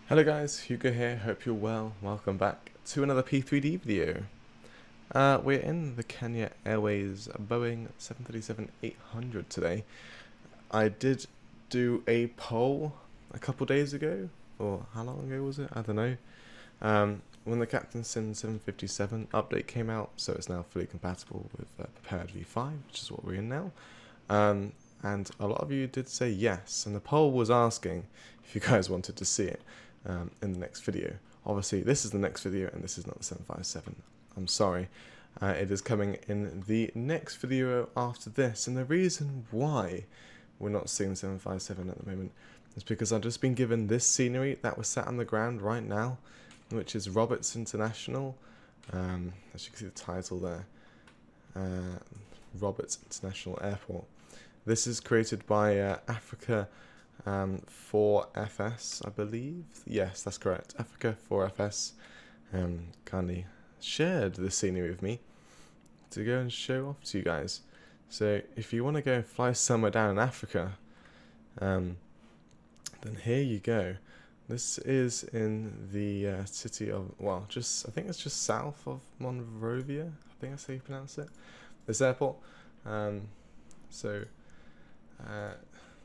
Hello guys, Hugo here, hope you're well. Welcome back to another P3D video. We're in the Kenya Airways Boeing 737-800 today. I did do a poll a couple days ago, or how long ago was it? I don't know. When the Captain Sim 757 update came out, so it's now fully compatible with P3Dv5, which is what we're in now. And a lot of you did say yes, and the poll was asking if you guys wanted to see it in the next video. Obviously, this is the next video, and this is not the 757. I'm sorry. It is coming in the next video after this, and the reason why we're not seeing 757 at the moment is because I've just been given this scenery that was sat on the ground right now, which is Orbx International. As you can see the title there, Orbx International Airport. This is created by Africa 4FS, I believe. Yes, that's correct. Africa 4FS kindly shared the scenery with me to go and show off to you guys. So if you want to go and fly somewhere down in Africa, then here you go. This is in the city of, well, I think it's just south of Monrovia. I think that's how you pronounce it. This airport.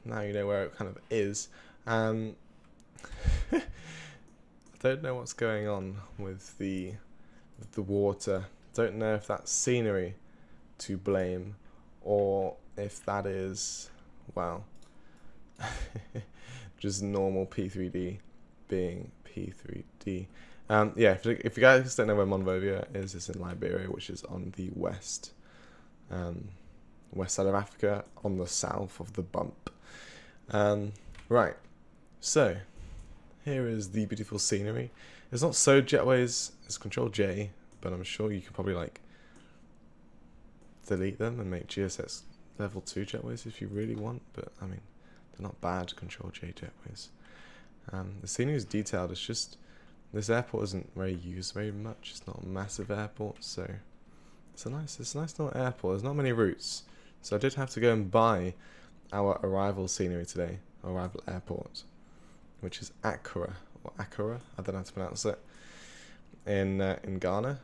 Now you know where it kind of is. I don't know what's going on with the water. Don't know if that's scenery to blame or if that is, well, just normal P3D being P3D. Yeah, if you guys don't know where Monrovia is, it's in Liberia, which is on the west side of Africa, on the south of the bump. Right, so here is the beautiful scenery. It's not so jetways, it's Control J, but I'm sure you could probably like delete them and make GSX level 2 jetways if you really want, but I mean, they're not bad Control J jetways. The scenery is detailed. It's just this airport isn't very used very much. It's not a massive airport, so it's a nice little airport. There's not many routes, so I did have to go and buy our arrival scenery today, arrival airport, which is Accra, or Accra, I don't know how to pronounce it, in Ghana.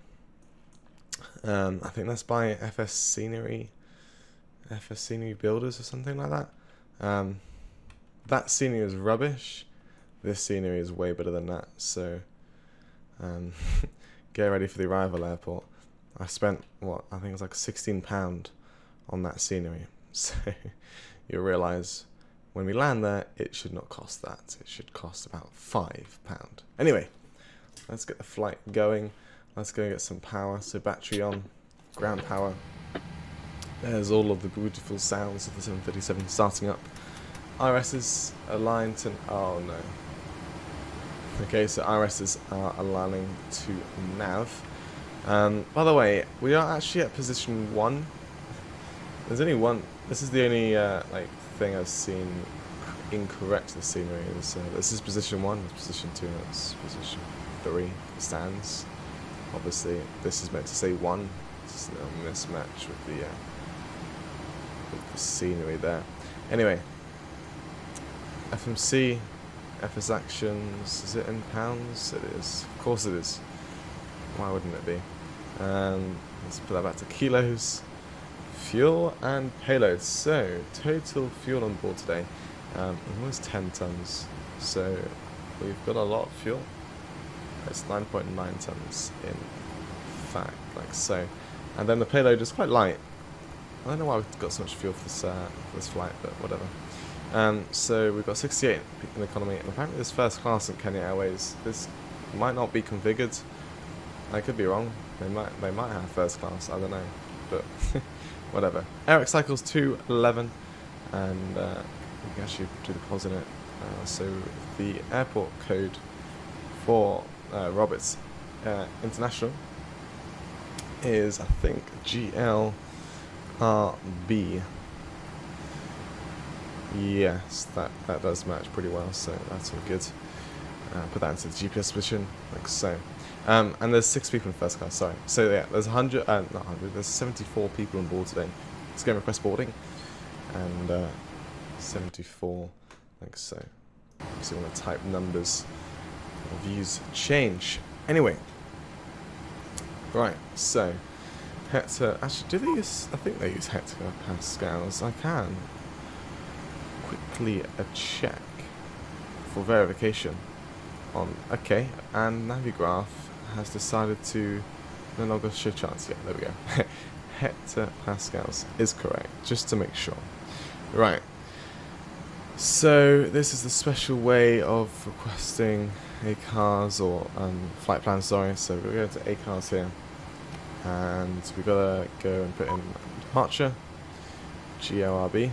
I think that's by FSXCenery Builders or something like that. That scenery is rubbish. This scenery is way better than that, so get ready for the arrival airport. I spent, what, I think it was like £16 on that scenery, so you'll realise when we land there, it should not cost that. It should cost about £5. Anyway, let's get the flight going. Let's go get some power. So battery on, ground power. There's all of the beautiful sounds of the 737 starting up. RSs aligned to, oh no. Okay, so RSs are aligning to nav. By the way, we are actually at position 1. There's only one. This is the only like thing I've seen incorrect to the scenery. This is position 1. This is position 2. That's position 3. Stands. Obviously, this is meant to say 1. It's a mismatch with the scenery there. Anyway, FMC, FS actions. Is it in pounds? It is. Of course it is. Why wouldn't it be? Let's put that back to kilos. Fuel and payload. So total fuel on board today, almost 10 tons. So we've got a lot of fuel. It's 9.9 tons in fact, like so. And then the payload is quite light. I don't know why we've got so much fuel for this flight, but whatever. So we've got 68 in economy, and apparently this first class in Kenya Airways. This might not be configured. I could be wrong. They might have first class. I don't know, but. Whatever. Airways cycles 211, and we can actually do the pause in it. So the airport code for Orbx International is, I think, GLRB. Yes, that does match pretty well, so that's all good. Put that into the GPS position, like so. And there's 6 people in first class, sorry. So yeah, there's 74 people on board today. Let's go and request boarding. And 74, like so. So you want to type numbers views change. Anyway, right, so hecto, actually do they use, I think they use hectopascals. I can quickly check for verification on, okay, and Navigraph has decided to no longer show charts. Yeah, there we go. Hectopascals is correct, just to make sure. Right, so this is the special way of requesting ACARS or flight plans, sorry. So we're going to ACARS here, and we've got to go and put in departure, GLRB.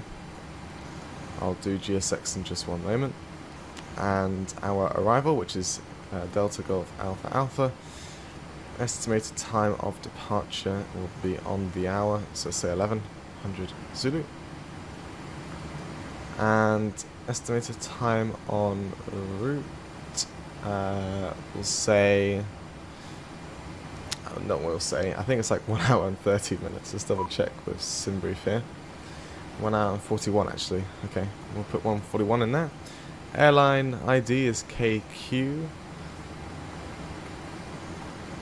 I'll do GSX in just one moment. And our arrival, which is Delta Golf Alpha Alpha. Estimated time of departure will be on the hour, so say 1100 Zulu. And estimated time on route, we'll say, I think it's like 1 hour and 30 minutes. Let's double check with SimBrief here. 1 hour and 41 actually. Okay, we'll put 141 in there. Airline ID is KQ.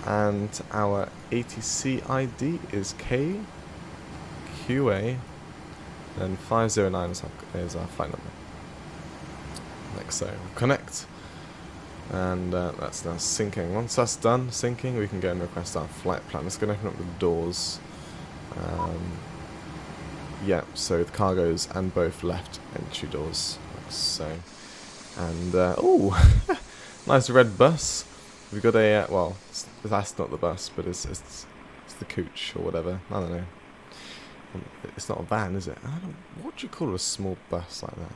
And our ATC ID is KQA. And 509 is our flight number. Like so. Connect. And that's now syncing. Once that's done syncing, we can go and request our flight plan. It's going to open up the doors. Yeah, so the cargoes and both left entry doors. Like so. And, oh! Nice red bus. We've got a, well, that's not the bus, but it's the coach or whatever. I don't know. It's not a van, is it? I don't know. What do you call a small bus like that?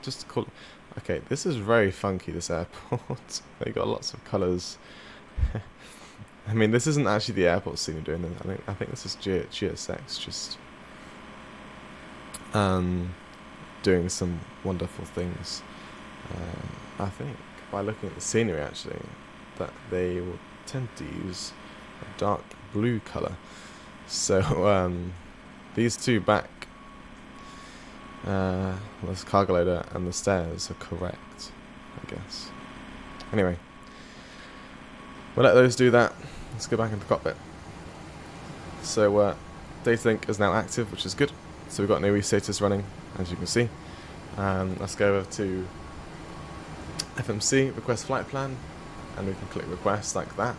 Just call it. Okay, this is very funky, this airport. They got lots of colours. I mean, this isn't actually the airport scene doing it. I think this is GSX just doing some wonderful things. I think by looking at the scenery, actually, that they will tend to use a dark blue colour. So these two back, this cargo loader and the stairs are correct, I guess. Anyway, we'll let those do that. Let's go back into the cockpit. So data link is now active, which is good. So we've got an AIWI status running, as you can see. Let's go over to FMC, request flight plan, and we can click request like that.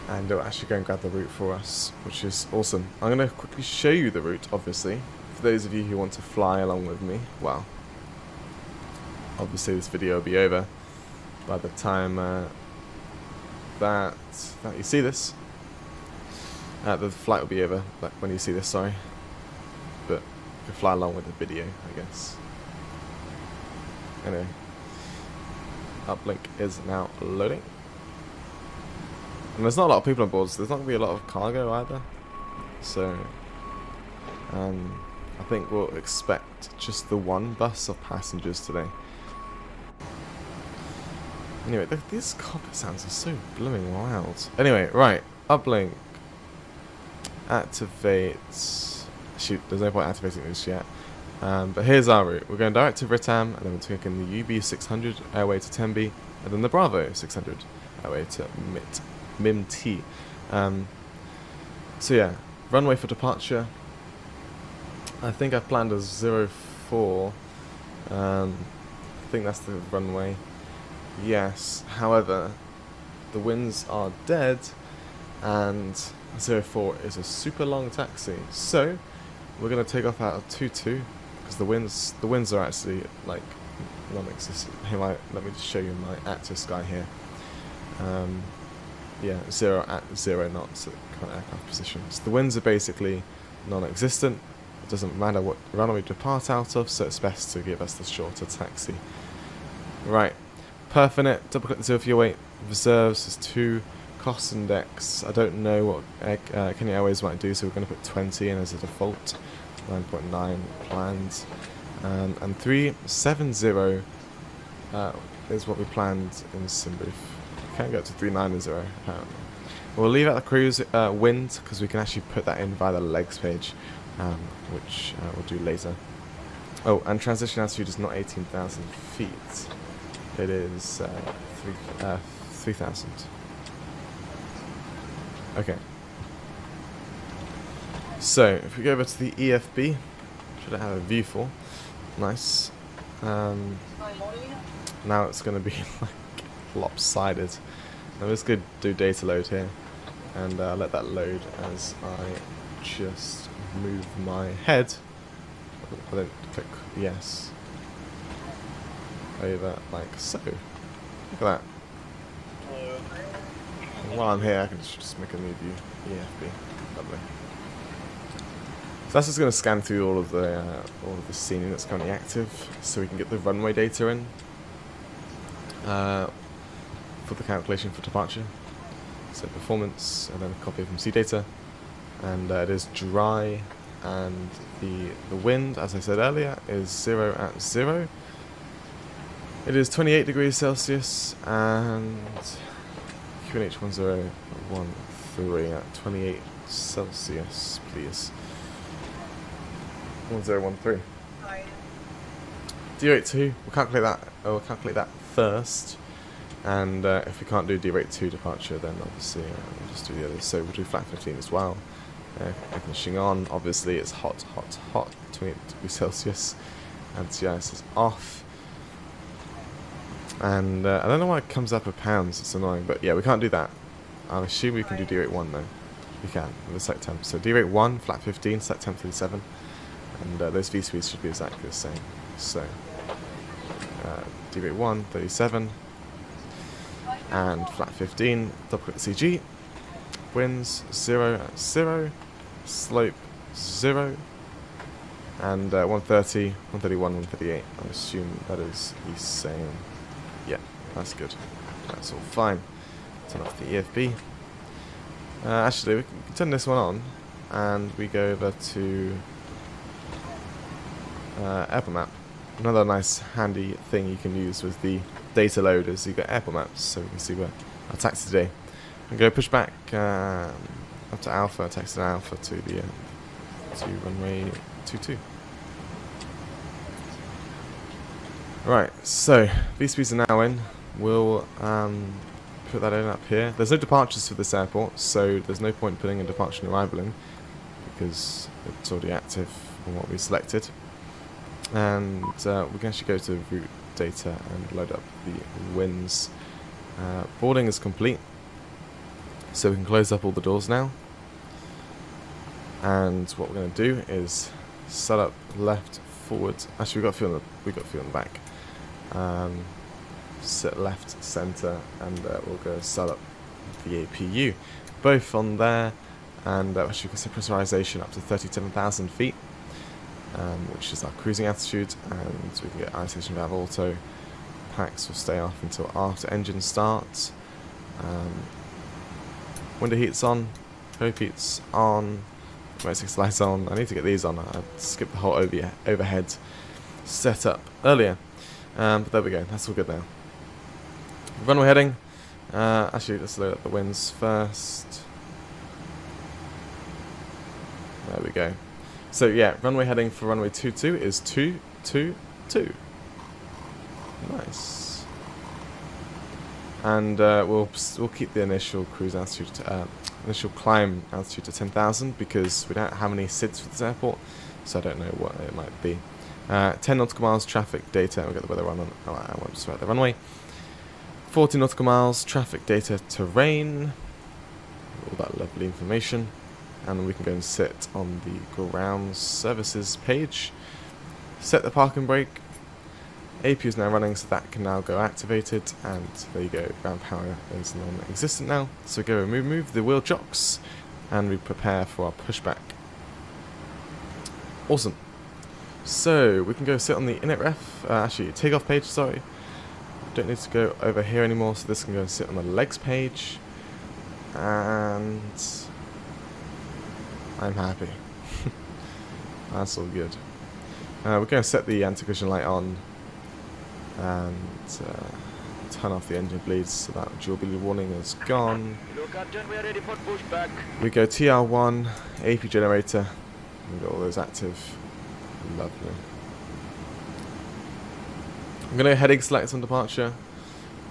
And it'll actually go and grab the route for us, which is awesome. I'm going to quickly show you the route, obviously, for those of you who want to fly along with me. Well, obviously this video will be over by the time that you see this. The flight will be over when you see this, sorry. But you can fly along with the video, I guess. Anyway, uplink is now loading. And there's not a lot of people on board, so there's not going to be a lot of cargo either. So, I think we'll expect just the one bus of passengers today. Anyway, these cockpit sounds are so blooming loud. Anyway, right, uplink. Activate. Shoot, there's no point activating this yet. But here's our route. We're going direct to Ritam, and then we're taking the UB600 airway to Tembe, and then the Bravo 600 airway to MIMT. So yeah, runway for departure. I think I've planned a 04. I think that's the runway. Yes, however, the winds are dead, and 04 is a super long taxi. So we're going to take off out of 22 because the winds are actually like non-existent. Here, let me just show you my active sky here. Yeah, 0 knots at current aircraft position. So the winds are basically non-existent. It doesn't matter what runway we depart out of, so it's best to give us the shorter taxi. Right, Perfinet, double click the 048, reserves is 2, cost index, I don't know what Kenya Airways might do, so we're going to put 20 in as a default, 9.9 planned, and 370 is what we planned in SimBrief. Can't get to 390 apparently. We'll leave out the cruise wind because we can actually put that in via the legs page, which we'll do later. Oh, and transition altitude is not 18,000 feet. It is 3,000. Okay. So, if we go over to the EFB, which I don't have a view for, nice. Now it's going to be like lopsided. I'm just going to do data load here, and let that load as I just move my head. I don't click yes. Over like so. Look at that. And while I'm here, I can just make a new view. EFB. Lovely. So that's just going to scan through all of the scenery that's currently active, so we can get the runway data in for the calculation for departure. So performance, and then a copy from sea data, and it is dry, and the wind, as I said earlier, is 0 at 0. It is 28 degrees Celsius, and QNH1013 at 28 Celsius, please. 1013. D rate 2, we'll calculate that first, and if we can't do D rate 2 departure, then obviously we'll just do the others. So we'll do flat 15 as well. Air conditioning on, obviously it's hot, 28 degrees Celsius, and CIS is off. And I don't know why it comes up with pounds, it's annoying, but yeah, we can't do that. I assume we can do D rate 1 though. We can, with the set temp. So D rate 1, flat 15, set temp 37, and those V-speeds should be exactly the same. So D rate 1, 37, and flat 15, double click CG, winds 0 at 0, slope 0, and 130, 131, 138. I assume that is the same. Yeah, that's good. That's all fine. Turn off the EFB. Actually, we can turn this one on, and we go over to airport map. Another nice handy thing you can use with the data load is you got airport maps, so we can see where our taxi today. I'm going to push back up to Alpha, taxi to Alpha to the to runway 22. Right, so these speeds are now in. We'll put that in up here. There's no departures for this airport, so there's no point putting a departure and arrival in because it's already active on what we selected. And we can actually go to route data and load up the winds. Boarding is complete, so we can close up all the doors now. And what we're going to do is set up left, forward. Actually, we got fuel in the back. Set left, center, and we'll go set up the APU, both on there, and actually we can set pressurization up to 37,000 feet, which is our cruising altitude, and we can get ionization valve auto. Packs will stay off until after engine starts. Window heat's on, hope heat's on, motor 6 lights on. I need to get these on. I skipped the whole overhead setup earlier, but there we go. That's all good now. Runway heading. Actually, let's load up the winds first. There we go. So yeah, runway heading for runway 22 is 222. Nice. And we'll keep the initial cruise altitude, initial climb altitude to 10,000 because we don't have any SIDs for this airport, so I don't know what it might be. 10 nautical miles traffic data. We'll get the weather on. I won't just write the runway. 40 nautical miles traffic data terrain. All that lovely information. And we can go and sit on the ground services page. Set the parking brake. APU is now running, so that can now go activated. And there you go, ground power is non-existent now. So we go remove the wheel chocks, and we prepare for our pushback. Awesome. So we can go sit on the init ref, actually takeoff page, sorry. Don't need to go over here anymore, so this can go and sit on the legs page. And I'm happy. That's all good. We're going to set the anti-collision light on and turn off the engine bleeds so that dual bleed warning is gone. Hello, Captain, we are ready for pushback. We go TR1, AP generator, we've got all those active. Lovely. I'm going to heading select on departure,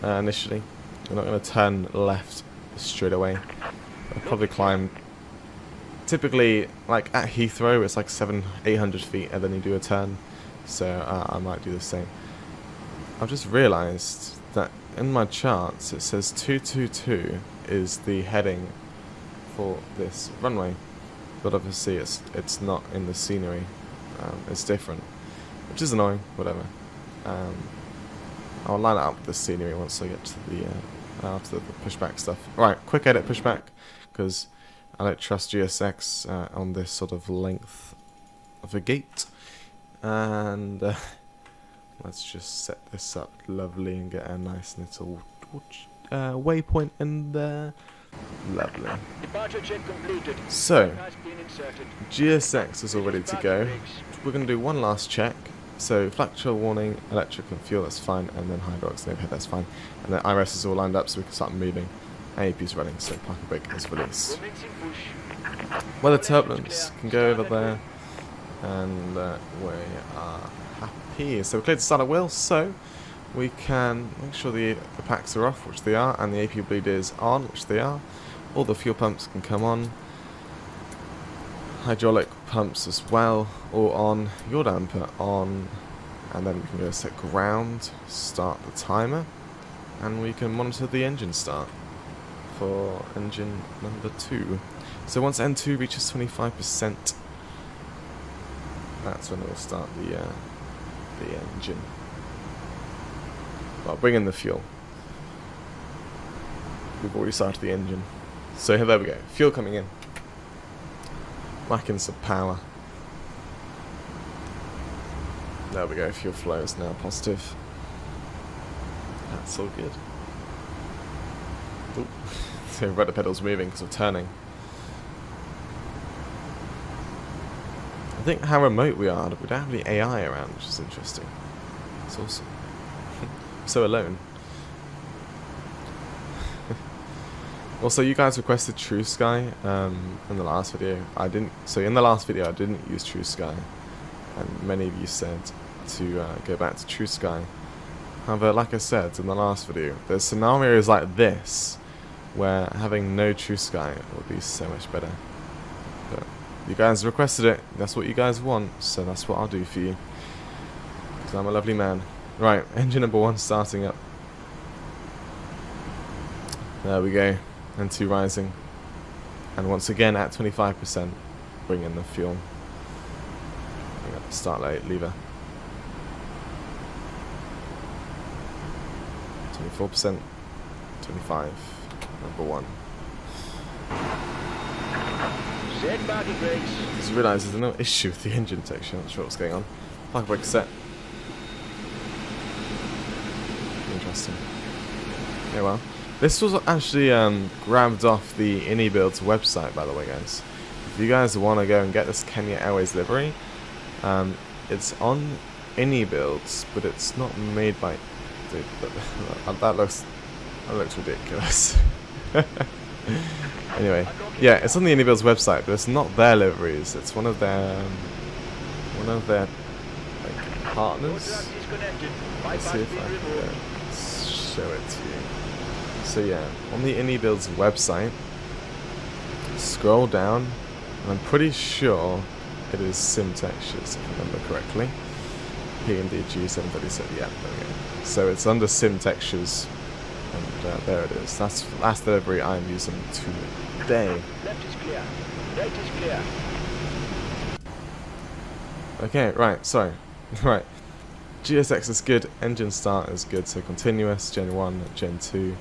initially. We're not going to turn left straight away. I'll probably climb. Typically, like at Heathrow, it's like 700-800 feet, and then you do a turn. So I might do the same. I've just realised that in my charts it says 222 is the heading for this runway, but obviously it's not in the scenery. It's different, which is annoying. Whatever. I'll line it up with the scenery once I get to the after the pushback stuff. Right, quick edit pushback, because I don't trust GSX on this sort of length of a gate. And let's just set this up lovely and get a nice little waypoint in there. Lovely. Departure check completed. So, Has been inserted. GSX is all ready to go. We're going to do one last check. So, fluctual warning, electric and fuel, that's fine. And then hydraulics and overhead, that's fine. And then IRS is all lined up so we can start moving. AEP is running, so parking brake is released. Commencing push. Weather turbulence can go over there. And we are happy. So we're cleared to start at will, so we can make sure the packs are off, which they are, and the AP bleed is on, which they are. All the fuel pumps can come on. Hydraulic pumps as well, all on. Yaw damper on. And then we can go set ground, start the timer, and we can monitor the engine start for engine number 2. So once N2 reaches 25%, that's when we'll start the engine. Well, bring in the fuel. We've already started the engine. So there we go. Fuel coming in. Whack in some power. There we go. Fuel flow is now positive. That's all good. Ooh. So rudder pedal's moving because we're turning. I think how remote we are, we don't have any AI around, which is interesting. It's awesome. So alone. Also, you guys requested True Sky in the last video. So in the last video, I didn't use True Sky, and many of you said to go back to True Sky. However, like I said in the last video, there's scenarios like this where having no True Sky would be so much better. But you guys requested it. That's what you guys want, so that's what I'll do for you. Because I'm a lovely man. Right, engine number 1 starting up. There we go. N2 rising. And once again at 25%, bring in the fuel. Bring up the start light lever. 24%, 25, number 1. Set parking brakes. Just realised there's no issue with the engine detection. I'm not sure what's going on. Parking brake set. Interesting. Yeah, well. This was actually grabbed off the InnyBuilds website, by the way, guys. If you guys want to go and get this Kenya Airways livery, it's on InnyBuilds, but it's not made by... Dude, that looks ridiculous. Anyway, yeah, it's on the InnyBuilds website, but it's not their liveries. It's one of their like, partners. Let's see if I can show it to you. So yeah, on the InnyBuilds website, scroll down, and I'm pretty sure it is Sim Textures, if I remember correctly. PMDG 737, yeah, there we go. So it's under Sim Textures, and there it is. That's the last delivery I'm using today. Left is clear. Right is clear. Okay, right, sorry. Right. GSX is good, engine start is good, so continuous, Gen 1, Gen 2.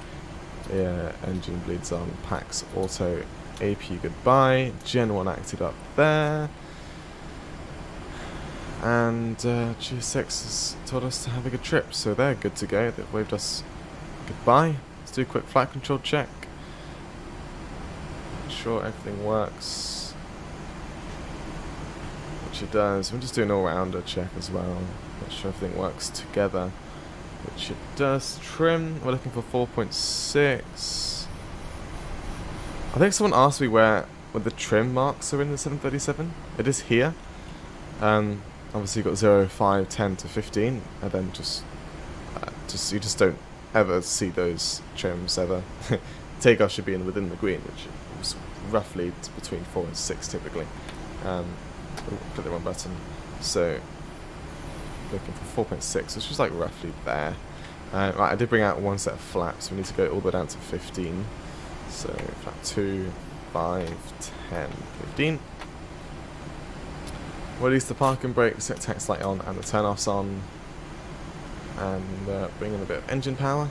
Yeah, engine bleeds on, packs auto, AP goodbye, Gen 1 acted up there, and GSX has told us to have a good trip, so they're good to go. They've waved us goodbye. Let's do a quick flight control check. Make sure everything works, which it does. We'll just do an all-rounder check as well. Make sure everything works together, which it does. Trim, we're looking for 4.6. I think someone asked me where the trim marks are in the 737. It is here. Obviously you've got 0, 5, 10 to 15, and then you just don't ever see those trims ever. Takeoff should be within the green, which is roughly between 4 and 6 typically. Click the wrong button. So looking for 4.6, which is like roughly there. Right, I did bring out one set of flaps. We need to go all the way down to 15. So flap 2, 5, 10, 15. Release the parking brake, set text light on, and the turn-offs on. And bring in a bit of engine power.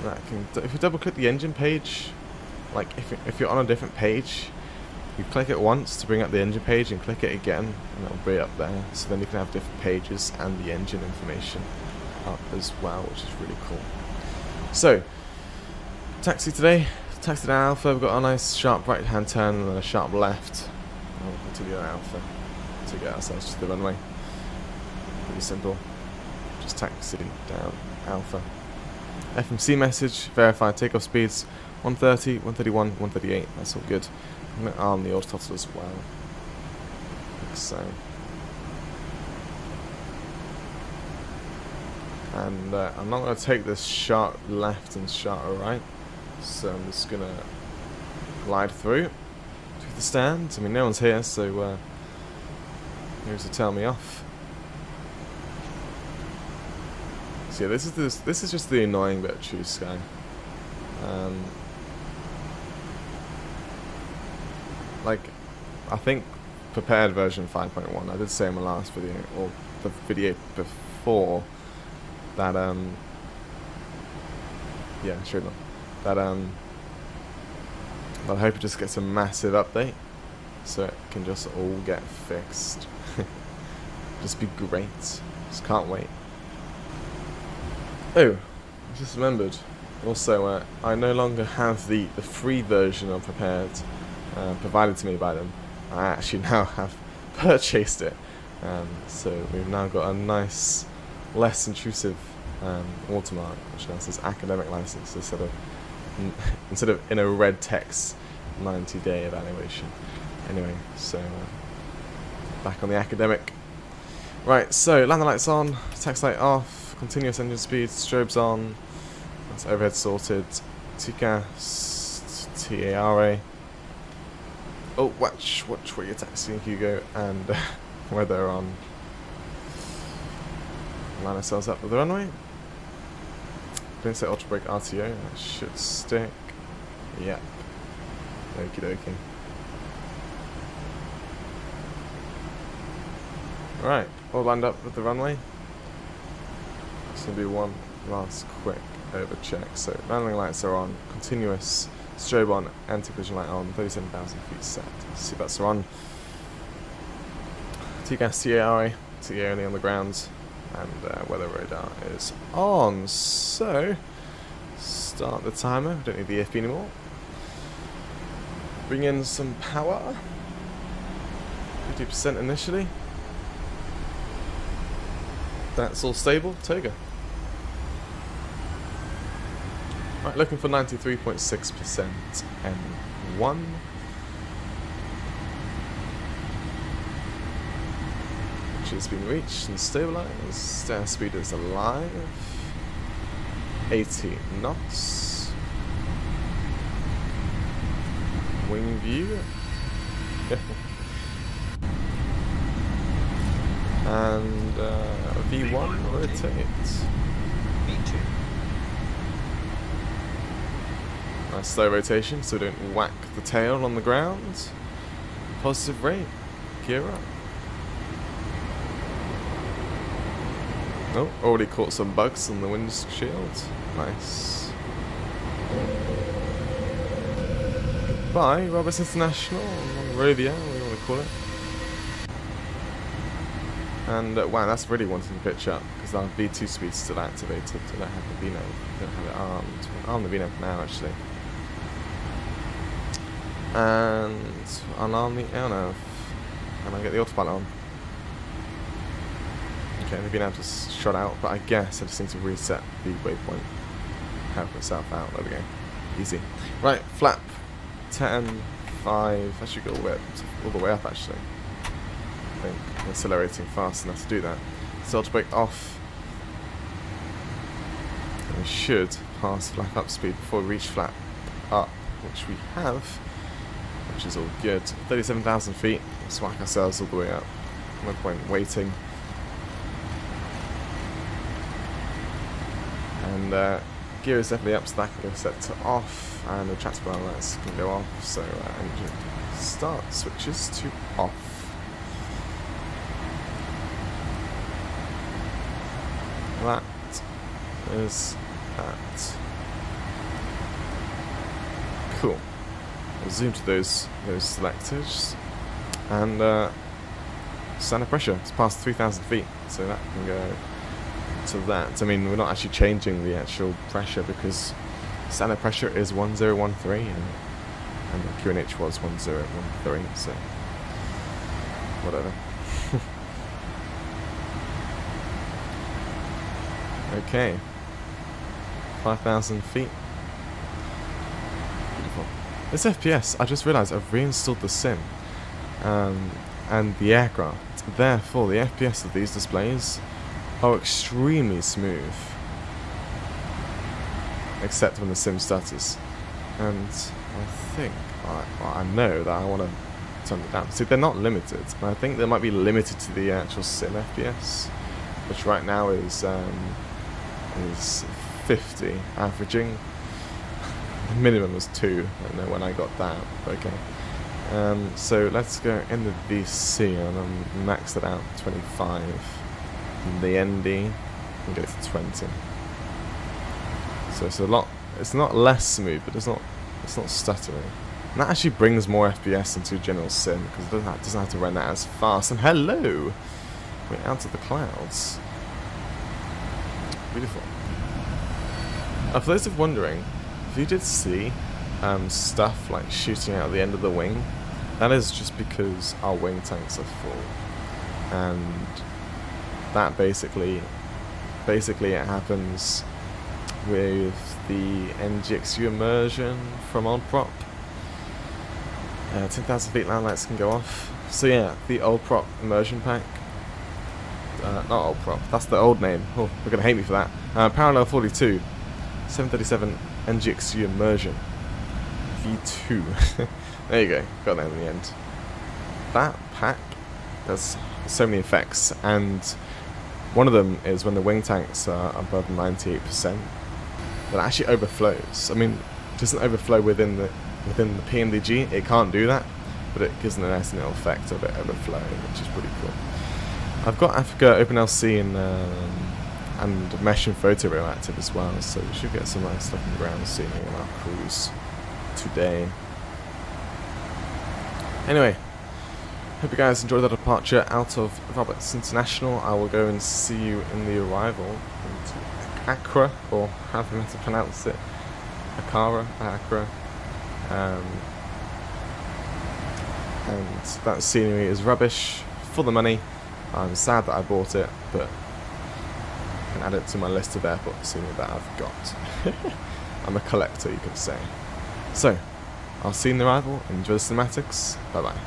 That can, if you double-click the engine page, like if you're on a different page, you click it once to bring up the engine page, and click it again, and it'll be up there. So then you can have different pages and the engine information up as well, which is really cool. So, taxi today, taxi to Alpha. We've got a nice sharp right-hand turn and then a sharp left. We'll continue on Alpha to get ourselves to the runway. Pretty simple. Just taxi down Alpha. FMC message, verified takeoff speeds, 130, 131, 138. That's all good. I'm going to arm the auto throttle as well. Like so. And I'm not going to take this sharp left and sharp right, so I'm just going to glide through to the stand. I mean, no one's here, so here's to tell me off. So yeah, this is just the annoying bit of True Sky. Like, I think prepared version 5.1. I did say in my last video, or the video before, that yeah, sure enough, that I hope it just gets a massive update, so it can just all get fixed. Just be great. Just can't wait. Oh, I just remembered. Also, I no longer have the free version of Prepared provided to me by them. I actually now have purchased it. So we've now got a nice, less intrusive watermark, which now says academic license instead of in a red text 90-day evaluation. Anyway, so back on the academic. Right, so landing lights on, tax light off, continuous engine speed, strobes on, that's overhead sorted, TCAS, TARA. Oh, watch where you're taxiing, Hugo, and weather on. Line ourselves up with the runway. Didn't say ultra brake RTO, that should stick. Yep. Okie dokie. Right, all lined up with the runway. This will be one last quick over check. So landing lights are on, continuous strobe on, anti-collision light on, 37,000 feet set. Seatbelts are on. TCAS TARA, TA only on the ground, and weather radar is on. So start the timer. We don't need the EFB anymore. Bring in some power. 50% initially. That's all stable. Toga. Right, looking for 93.6% M1. Which has been reached and stabilized. Airspeed is alive. 80 knots. Wing view. And V1 rotate. V2. Nice slow rotation so we don't whack the tail on the ground. Positive rate. Gear up. Oh, already caught some bugs on the windshield. Nice. Goodbye, Roberts International, Monrovia, what do you want to call it. And wow, that's really wanting to pitch up because our V2 speed's still activated. I don't have the VNAV, don't have it armed. Arm the VNAV now actually. And unarm the LNAV. And I get the autopilot on. Okay, the VNAV just shot out, but I guess I just need to reset the waypoint. Help myself out, there we go. Easy. Right, flap 10, 5, I should go all the way up actually. I think I'm accelerating fast enough to do that. So to brake off. we should pass flap up speed before we reach flap up, which we have, which is all good. 37,000 feet, let's whack ourselves all the way up. No point waiting. And gear is definitely up, so that can go set to off, and the chapter bar lights can go off, so engine start switches to off. That is that. Cool. We'll zoom to those selectors, and standard pressure. It's past 3,000 feet, so that can go to that. I mean, we're not actually changing the actual pressure because standard pressure is 1013, and the QNH was 1013, so whatever. Okay, 5,000 feet. Beautiful. This FPS, I just realised I've reinstalled the sim and the aircraft. Therefore, the FPS of these displays are extremely smooth, except when the sim stutters. And I think, I know that I want to turn it down. See, they're not limited, and I think they might be limited to the actual sim FPS, which right now is 50, averaging. The minimum was 2. I don't know when I got that, but okay. So let's go in the VC and then max it out 25. And the ND and go to 20. So it's a lot. It's not less smooth, but it's not stuttering. And that actually brings more FPS into general sim because it doesn't have to run that as fast. And hello, we're out of the clouds. Beautiful. For those of wondering, if you did see stuff like shooting out the end of the wing, that is just because our wing tanks are full, and that basically it happens with the NGXu immersion from old prop. 10,000 feet land lights can go off. So yeah, the old prop immersion pack. Not old prop, that's the old name. Oh, they're gonna hate me for that. Parallel 42, 737 NGXu immersion V2. There you go, got that in the end. That pack does so many effects, and one of them is when the wing tanks are above 98%, that actually overflows. I mean, it doesn't overflow within the PMDG, it can't do that, but it gives an nice little effect of it overflowing, which is pretty cool. I've got Africa OpenLC and Mesh and Photo Rail active as well, so we should get some nice stuff on the ground scenery on our cruise today. Anyway, hope you guys enjoyed that departure out of Orbx International. I will go and see you in the arrival into Accra, or however you meant to pronounce it, Accra. And that scenery is rubbish for the money. I'm sad that I bought it, but I can add it to my list of airport scenery that I've got. I'm a collector, you could say. So, I'll see you in the arrival. Enjoy the cinematics. Bye bye.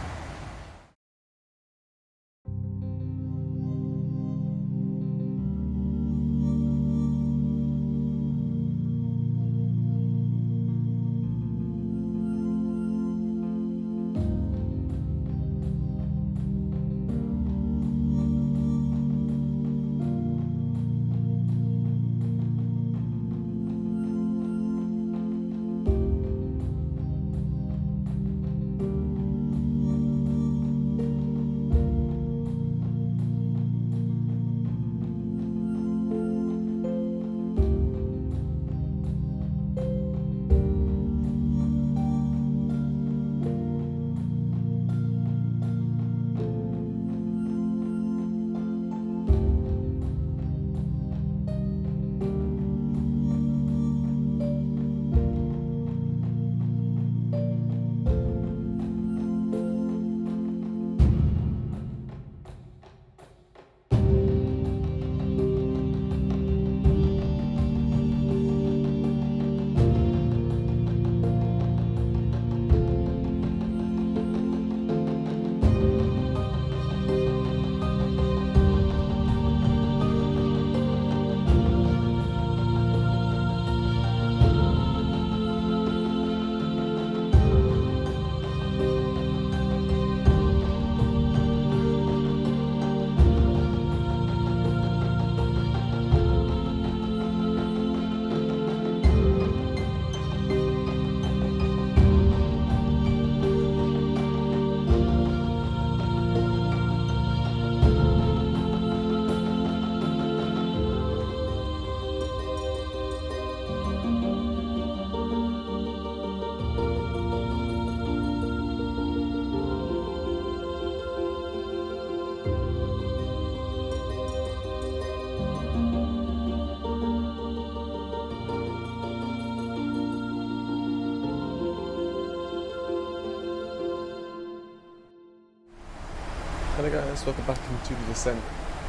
Hello guys, welcome back into the descent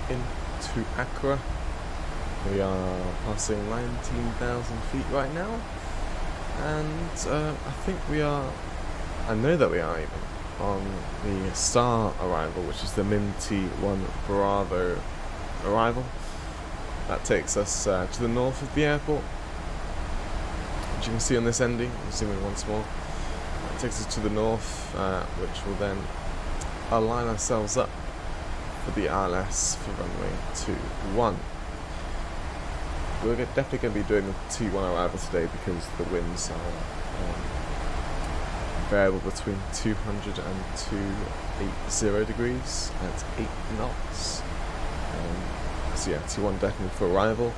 into Accra. We are passing 19,000 feet right now, and I know that we are even on the star arrival, which is the MIM-T1 Bravo arrival. That takes us to the north of the airport, which you can see on this ending. I'll zoom in once more. That takes us to the north, which will then align ourselves up for the ILS for runway 21. We're definitely going to be doing the T1 arrival today because the winds are variable between 200 and 280 degrees at 8 knots. So yeah, T1 definitely for arrival.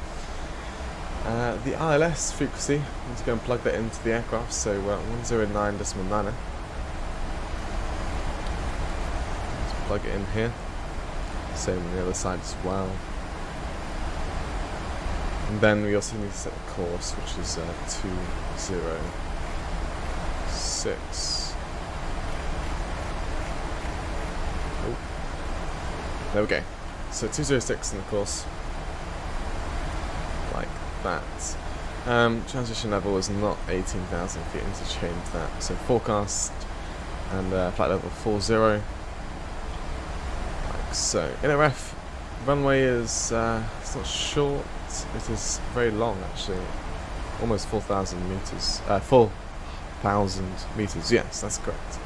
The ILS frequency, I'm just going to plug that into the aircraft, so 109.9. Plug it in here, same on the other side as well. And then we also need to set the course, which is 206. Oh. There we go. So 206 in the course, like that. Transition level is not 18,000 feet, I need to change that. So forecast and flight level 40. So, in a ref, runway is it's not short, it is very long actually, almost 4,000 meters, 4,000 meters, yes, that's correct.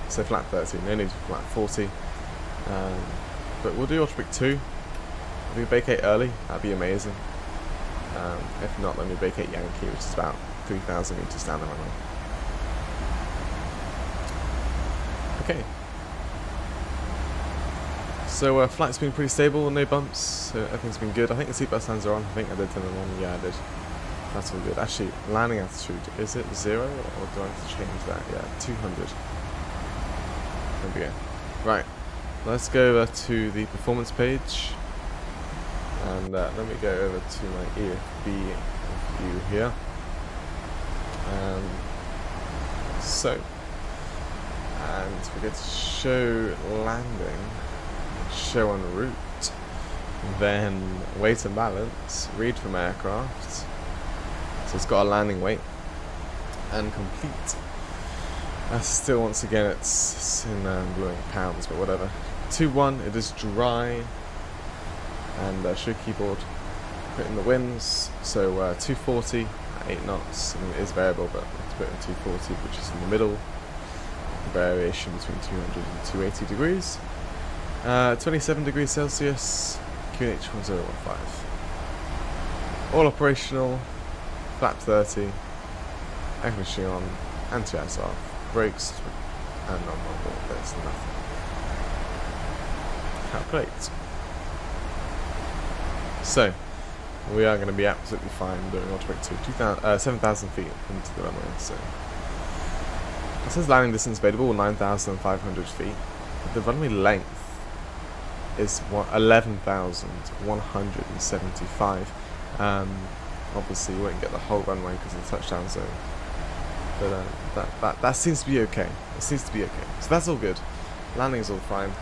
So flat 30, no need for flat 40, but we'll do Orbx 2, if we vacate early, that'd be amazing. If not, then we vacate Yankee, which is about 3,000 meters down the runway. Okay. So flight's been pretty stable, no bumps, so everything's been good. I think the seatbelt signs are on. I think I did turn them on. Yeah, I did. That's all good. Actually, landing altitude, is it 0 or do I have to change that? Yeah, 200. There we go. Right, let's go over to the performance page. And let me go over to my EFB view here. And we get to show landing. Show en route, then weight and balance, read from aircraft, so it's got a landing weight, and complete. Still, once again, it's in blue ink pounds, but whatever. 2-1, it is dry, and show keyboard, put in the winds, so 240 at 8 knots, and it is variable, but let's put in 240, which is in the middle, variation between 200 and 280 degrees. 27 degrees Celsius, QNH 1015. All operational, flap 30, air conditioning on, anti-ice off, brakes, and non-mobile, there's nothing. Calculate. So, we are going to be absolutely fine doing Orbx 2, 7,000 feet into the runway, so. It says landing distance available, 9,500 feet. The runway length is 11,175. Obviously you won't get the whole runway because of the touchdown zone, but that seems to be okay. It seems to be okay, so that's all good. Landing is all fine.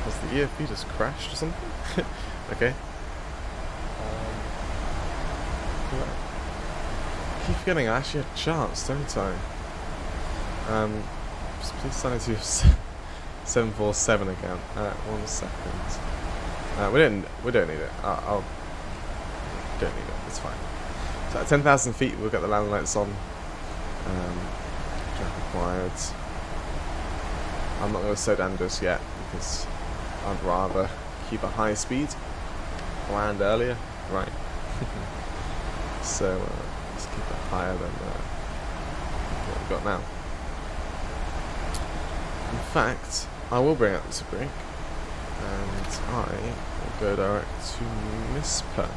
Has the EFB just crashed or something? Okay. I keep forgetting I actually had charts, don't I? Please sign into 747 account. 1 second. We don't need it. I'll don't need it. It's fine. So at 10,000 feet, we'll get the landing lights on. Track required. I'm not going to slow down just yet because I'd rather keep a high speed. Land earlier, right? So let's keep it higher than what we've got now. In fact, I will bring out the super ink, and I will go direct to MISPA.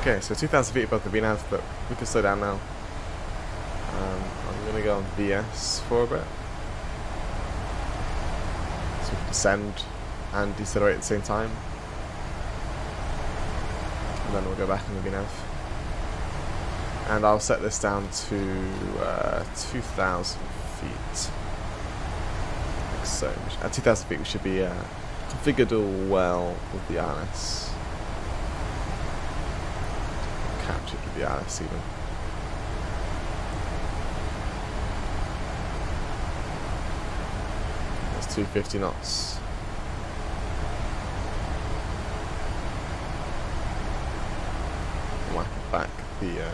Okay, so 2,000 feet above the VNAV, but we can slow down now. I'm going to go on VS for a bit. So we can descend and decelerate at the same time. And then we'll go back on the VNAV. And I'll set this down to 2,000 feet. Like so. At 2,000 feet we should be configured all well with the ILS. Captured with the ILS even. That's 250 knots. Whack it back the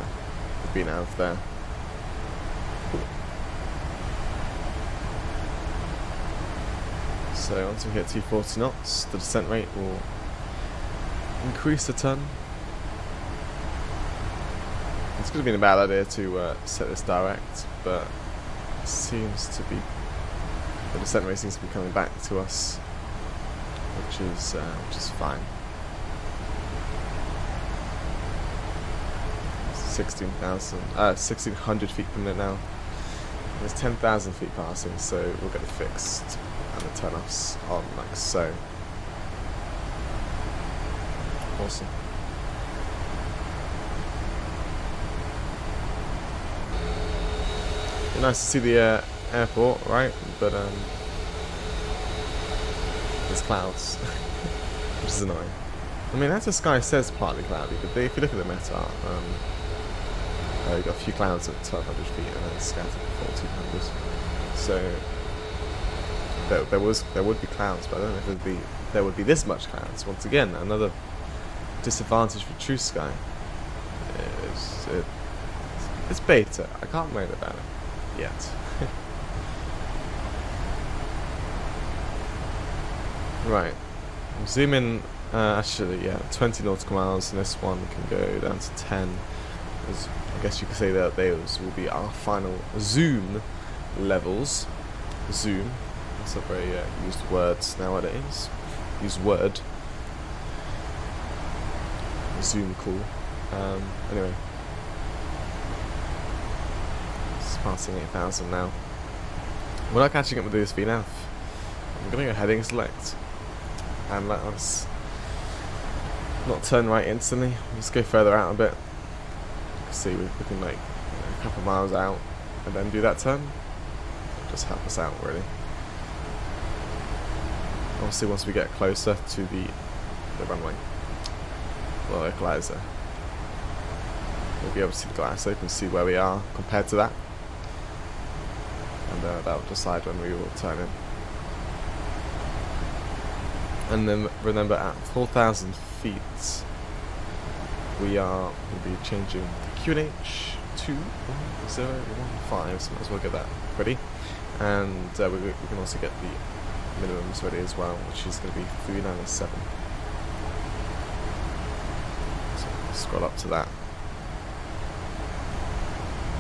B-nav there. So once we hit 240 knots, the descent rate will increase a ton. It's going to be a bad idea to set this direct, but it seems to be, the descent rate seems to be coming back to us, which is fine. 1600 feet per minute now. There's 10,000 feet passing, so we'll get it fixed and the turn-offs on like so. Awesome. Be nice to see the airport, right? But there's clouds, which is annoying. I mean, as the sky says partly cloudy, but if you look at the meta, you've got a few clouds at 1,200 feet and then scattered at 1,400. So there would be clouds, but I don't know if there would be this much clouds. Once again, another disadvantage for True Sky is it's beta. I can't moan about it yet. Right, zoom in. Actually, yeah, 20 nautical miles, and this one can go down to 10. I guess you could say that those will be our final zoom levels. Zoom. That's a very used words nowadays. Use word. Zoom cool. Anyway. It's passing 8,000 now. We're not catching up with this VNAV. I'm going to go heading select. And let us not turn right instantly. Let's go further out a bit. See, we can like a couple miles out and then do that turn. Just help us out really. Obviously once we get closer to the runway, well, equalizer, we'll be able to see the glass open, see where we are compared to that, and that'll decide when we will turn in. And then remember, at 4,000 feet we are going to be changing the QNH to 1015, so might as well get that ready. And we can also get the minimums ready as well, which is going to be 397. So scroll up to that,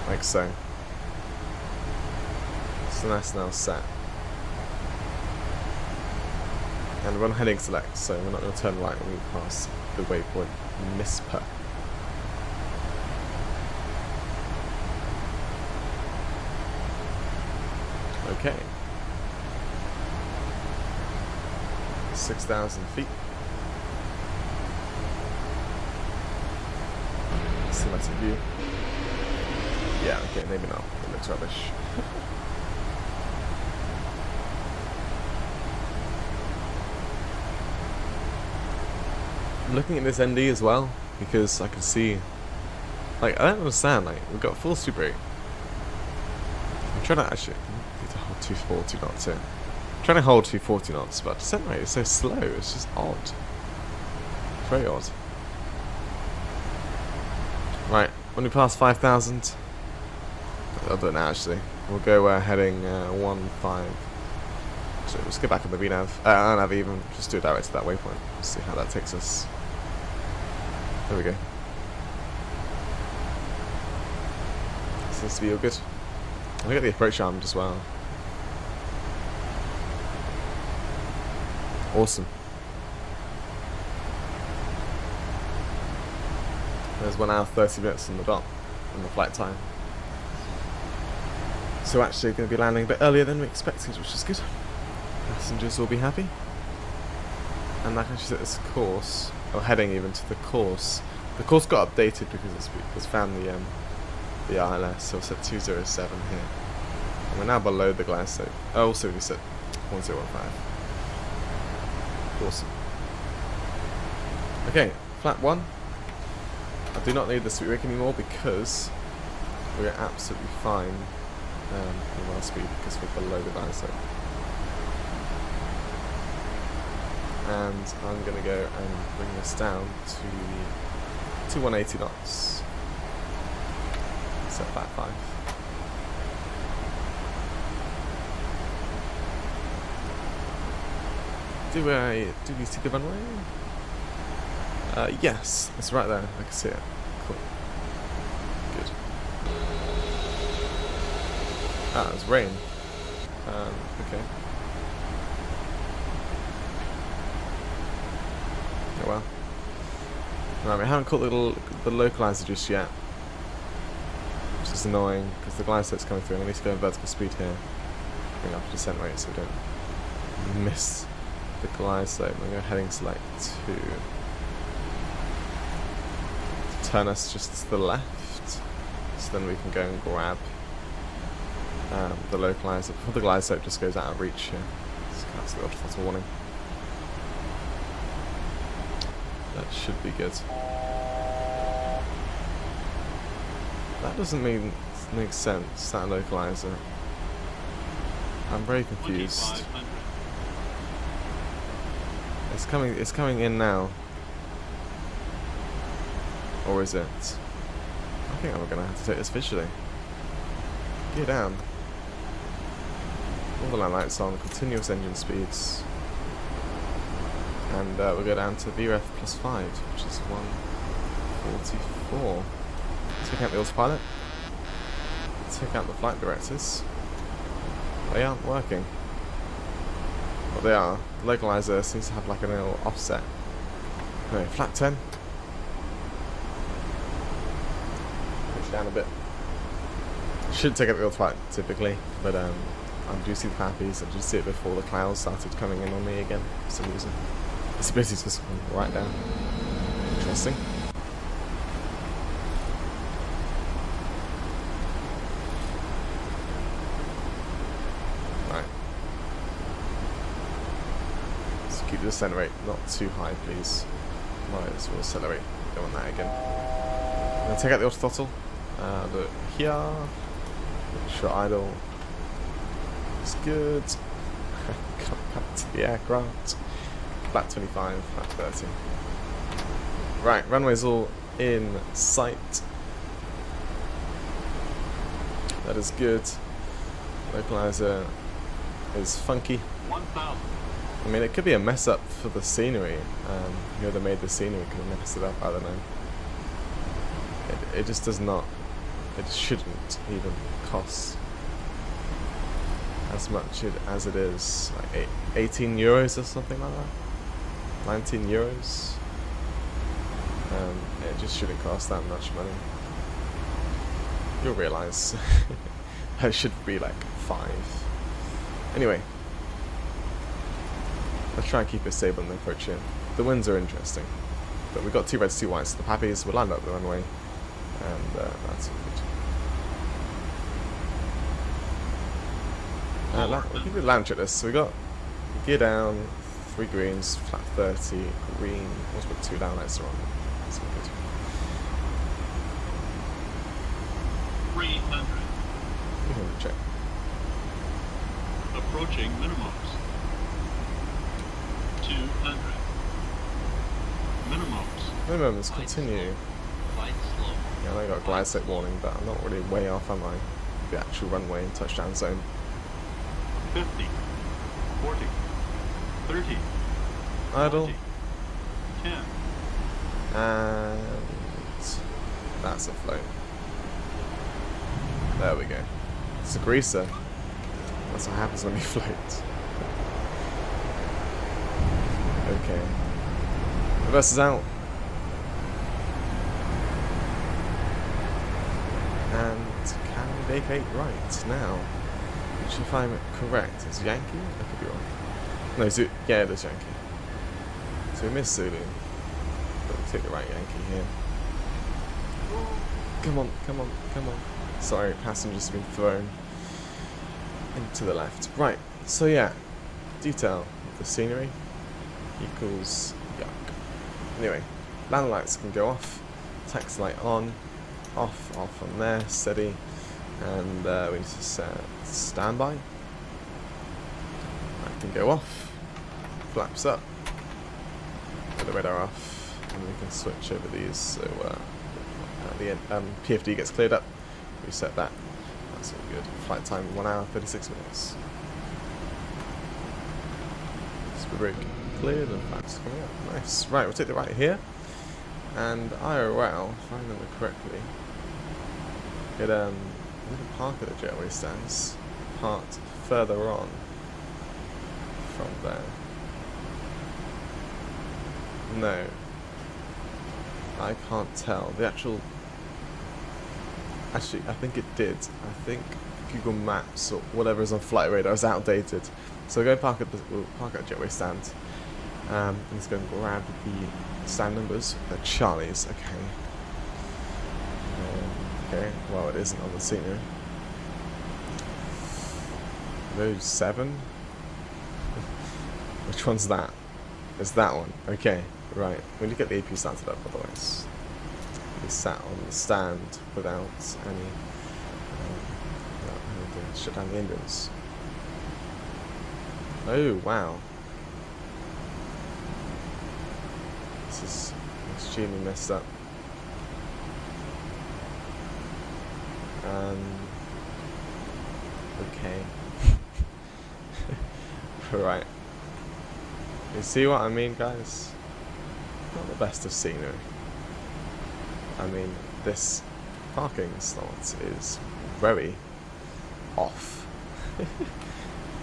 like so. So that's now set. And we're on heading select, so we're not going to turn right when we pass the waypoint MISPA. Okay. 6,000 feet. Cinematic view. Yeah, okay, maybe not. It looks rubbish. I'm looking at this ND as well, because I can see, like, I don't understand, like, we've got full super rate. I'm trying to actually, I need to hold 240 knots here. I'm trying to hold 240 knots, but descent rate is so slow, it's just odd. It's very odd. Right, when we pass 5,000, I'll do it now actually. We'll go heading 15. So let's get back on the VNAV, nav even, just do it direct to that waypoint. See how that takes us. There we go. Seems to be all good. I'll get the approach armed as well. Awesome. There's 1 hour 30 minutes on the dot on the flight time. So actually going to be landing a bit earlier than we expected, which is good. Passengers will be happy. And that actually set this course, or heading even to the course. The course got updated because it's found the ILS, so we'll set 207 here. And we're now below the glide slope. Oh, also we set 1015. Awesome. Okay, flat 1. I do not need the sweep rig anymore because we're absolutely fine with our speed because we're below the glide slope. And I'm going to go and bring this down to 180 knots. Set flat 5. Do we see the runway? Yes, it's right there. I can see it. Cool. Good. Ah, it's rain. Okay. Oh well. Right, we haven't caught the localizer just yet, which is annoying because the glide slope's coming through. I need to go in vertical speed here. Bring up the descent rate so we don't miss the glide slope. I'm going to heading select 2. Turn us just to the left, so then we can go and grab the localizer before the glide slope just goes out of reach here. Let's cancel the auto throttle warning. That should be good. That doesn't make sense, that localizer. I'm very confused. It's coming in now. Or is it? I think I'm gonna have to take this visually. Get down. All the land lights on, continuous engine speeds. And we'll go down to VREF +5, which is 144. Take out the autopilot. Take out the flight directors. They aren't working. Well, they are. The localizer seems to have like a little offset. Anyway, flat 10. Push down a bit. Should take out the autopilot typically, but I do see the pappies. I do see it before the clouds started coming in on me again for some reason. Visibility's just gone right down. Interesting. Right. Let's keep the descent rate not too high, please. Right, so we'll accelerate. Don't want that again. I'm going to take out the auto throttle. Do it here. Short idle. It's good. Come back to the aircraft. Flat 25, flat 30. Right, runway's all in sight. That is good. Localizer is funky. 1,000. I mean, it could be a mess up for the scenery. Whoever made the scenery could have messed it up, I don't know. It just does not. It shouldn't even cost as much as it is. Like 18 euros or something like that. 19 euros. It just shouldn't cost that much money. You'll realise. It should be like 5. Anyway. Let's try and keep it stable and approach it. The winds are interesting. But we've got 2 reds, 2 whites. The pappies will line up the runway. And that's all good. We can do land check this. So we got gear down, 3 greens, flat 30, green. Let's put 2 down lights on. That's all good. 300. Check. Approaching minimums. 200. Minimums. Minimums, continue. Flight slow. Yeah, I know I got a glide slope warning, but I'm not really way off, am I? The actual runway and touchdown zone. 50. 40. 30. Idle. 20, 10. And that's a float. There we go. It's a greaser. That's what happens when you float. Okay. Reverse is out. And can we vacate right now? Which, if I'm correct, is Yankee? I could be wrong. No, yeah, it is Yankee. So we missed Zulu. But we'll take the right Yankee here. Come on, come on, come on. Sorry, passengers have been thrown into the left. Right, so yeah, detail of the scenery equals yuck. Anyway, landing lights can go off, taxi light on, off on there, steady, and we need to set standby. That can go off, flaps up, put the radar off, and we can switch over these so at the end, PFD gets cleared up, reset that. That's all good. Flight time 1 hour 36 minutes. Speed brake cleared and flaps coming up. Nice. Right, we'll take the right here. And IRL, if I remember correctly, we can park at the jetway stands, parked further on from there. No, I can't tell. The actual, actually, I think it did. I think Google Maps or whatever is on flight radar is outdated. So we'll go park at the jetway stand. Let's go and grab the stand numbers. They're Charlie's. Okay. Okay. Well, it isn't on the scenery. Those 7. Which one's that? It's that one. Okay. Right. We need to get the AP started up, otherwise we sat on the stand without any. Without having to shut down the engines. Oh wow. This is extremely messed up. Okay. Right. You see what I mean, guys? Not the best of scenery. I mean, this parking slot is very off.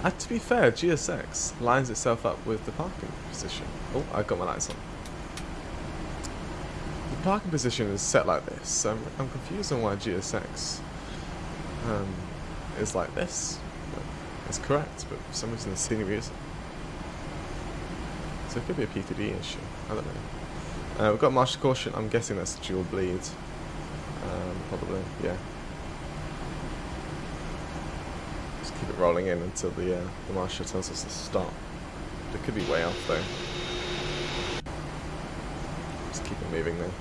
To be fair, GSX lines itself up with the parking position. Oh, I've got my lights on. The parking position is set like this, so I'm confused on why GSX is like this. It's correct, but for some reason the scenery isn't. So it could be a P3D issue. I don't know. We've got marshal caution. I'm guessing that's a dual bleed. Probably, yeah. Just keep it rolling in until the marshal tells us to stop. It could be way off though. Just keep it moving then.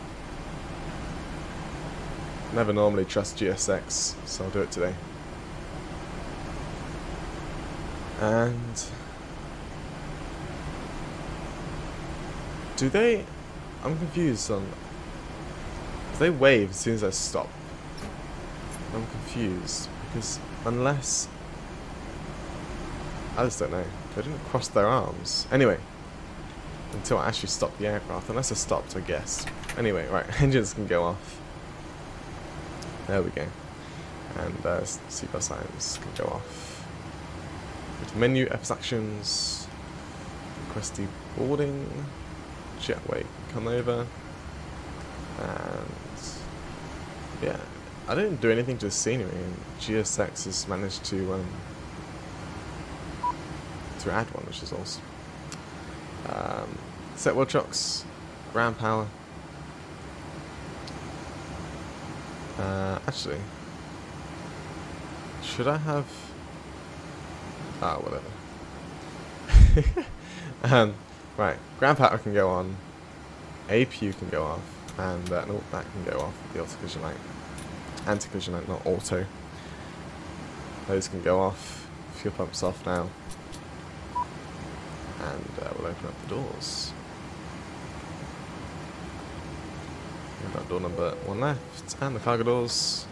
Never normally trust GSX, so I'll do it today. And do they? I'm confused on. Do they wave as soon as I stop? I'm confused because unless I just don't know. They didn't cross their arms. Anyway, until I actually stopped the aircraft. Unless I stopped, I guess. Anyway, right, engines can go off. There we go. And seatbelt signs can go off. Go to menu, FS actions, request deboarding, jetway come over, and yeah, I didn't do anything to the scenery, and GSX has managed to add one, which is awesome. Set wheel chocks, ground power. Actually, should I have? Ah, whatever. Right, ground power can go on, APU can go off, and no, that can go off. The anti-collision light, anti-collision light, not auto. Those can go off. Fuel pump's off now, and we'll open up the doors. We've got door number 1 left, and the cargo doors.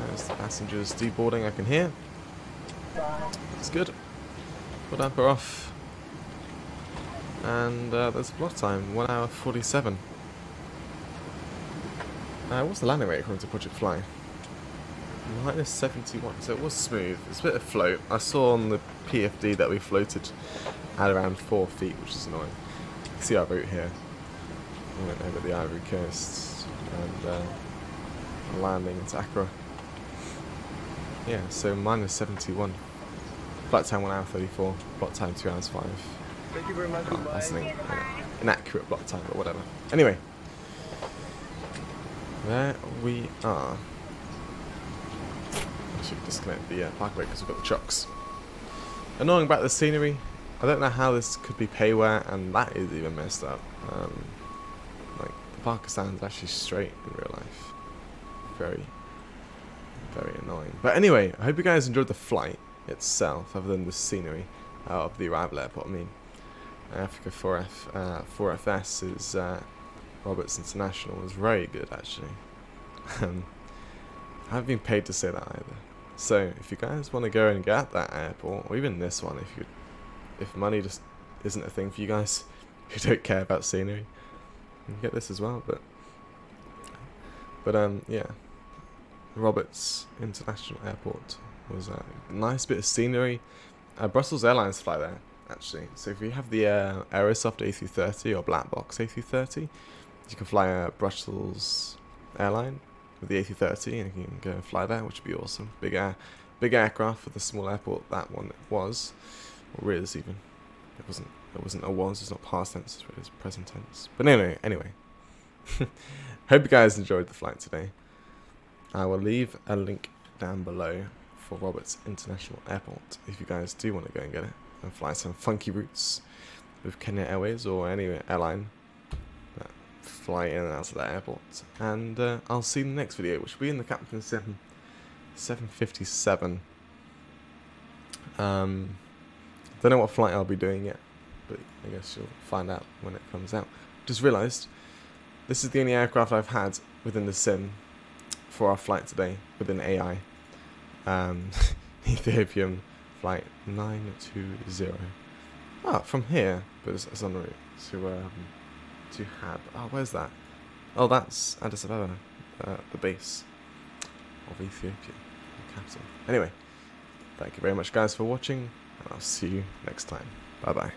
There's the passengers deboarding. I can hear. That's good. Fuel damper off. And there's block time, 1 hour 47. What's the landing rate according to Project Fly? -71, so it was smooth. It's a bit of float. I saw on the PFD that we floated at around 4 feet, which is annoying. You can see our route here. We went over the Ivory Coast and landing into Accra. Yeah, so -71. Flight time 1 hour 34. Block time 2 hours 5. Thank you very much. Oh, that's an inaccurate block time, but whatever. Anyway, there we are. actually disconnect the parkway because we've got the trucks. Annoying about the scenery. I don't know how this could be payware, and that is even messed up. Like the Parker stands actually straight in real life. Very, very annoying. But anyway, I hope you guys enjoyed the flight itself, other than the scenery of the arrival airport. I mean, Africa 4FS is Roberts International was very good actually. I haven't been paid to say that either. So if you guys want to go and get that airport, or even this one, if money just isn't a thing for you guys who don't care about scenery, you can get this as well. But yeah, Roberts International Airport was a nice bit of scenery. Brussels Airlines fly there actually. So if you have the Aerosoft A330 or Black Box A330, you can fly a Brussels airline with the A330, and you can go and fly there, which would be awesome. Big aircraft for the small airport that one was, or is even. It wasn't a was. It's not past tense. It's present tense. But anyway. Hope you guys enjoyed the flight today. I will leave a link down below for Roberts International Airport if you guys do want to go and get it and fly some funky routes with Kenya Airways or any airline that fly in and out of that airport. And I'll see you in the next video, which will be in the Captain 757. Don't know what flight I'll be doing yet, but I guess you'll find out when it comes out. Just realised this is the only aircraft I've had within the sim for our flight today within AI. Ethiopian flight 920. Oh, from here, but it's en route to Hab. Oh, where's that? Oh, that's Addis Ababa, the base of Ethiopia, the capital. Anyway, thank you very much, guys, for watching, and I'll see you next time. Bye bye.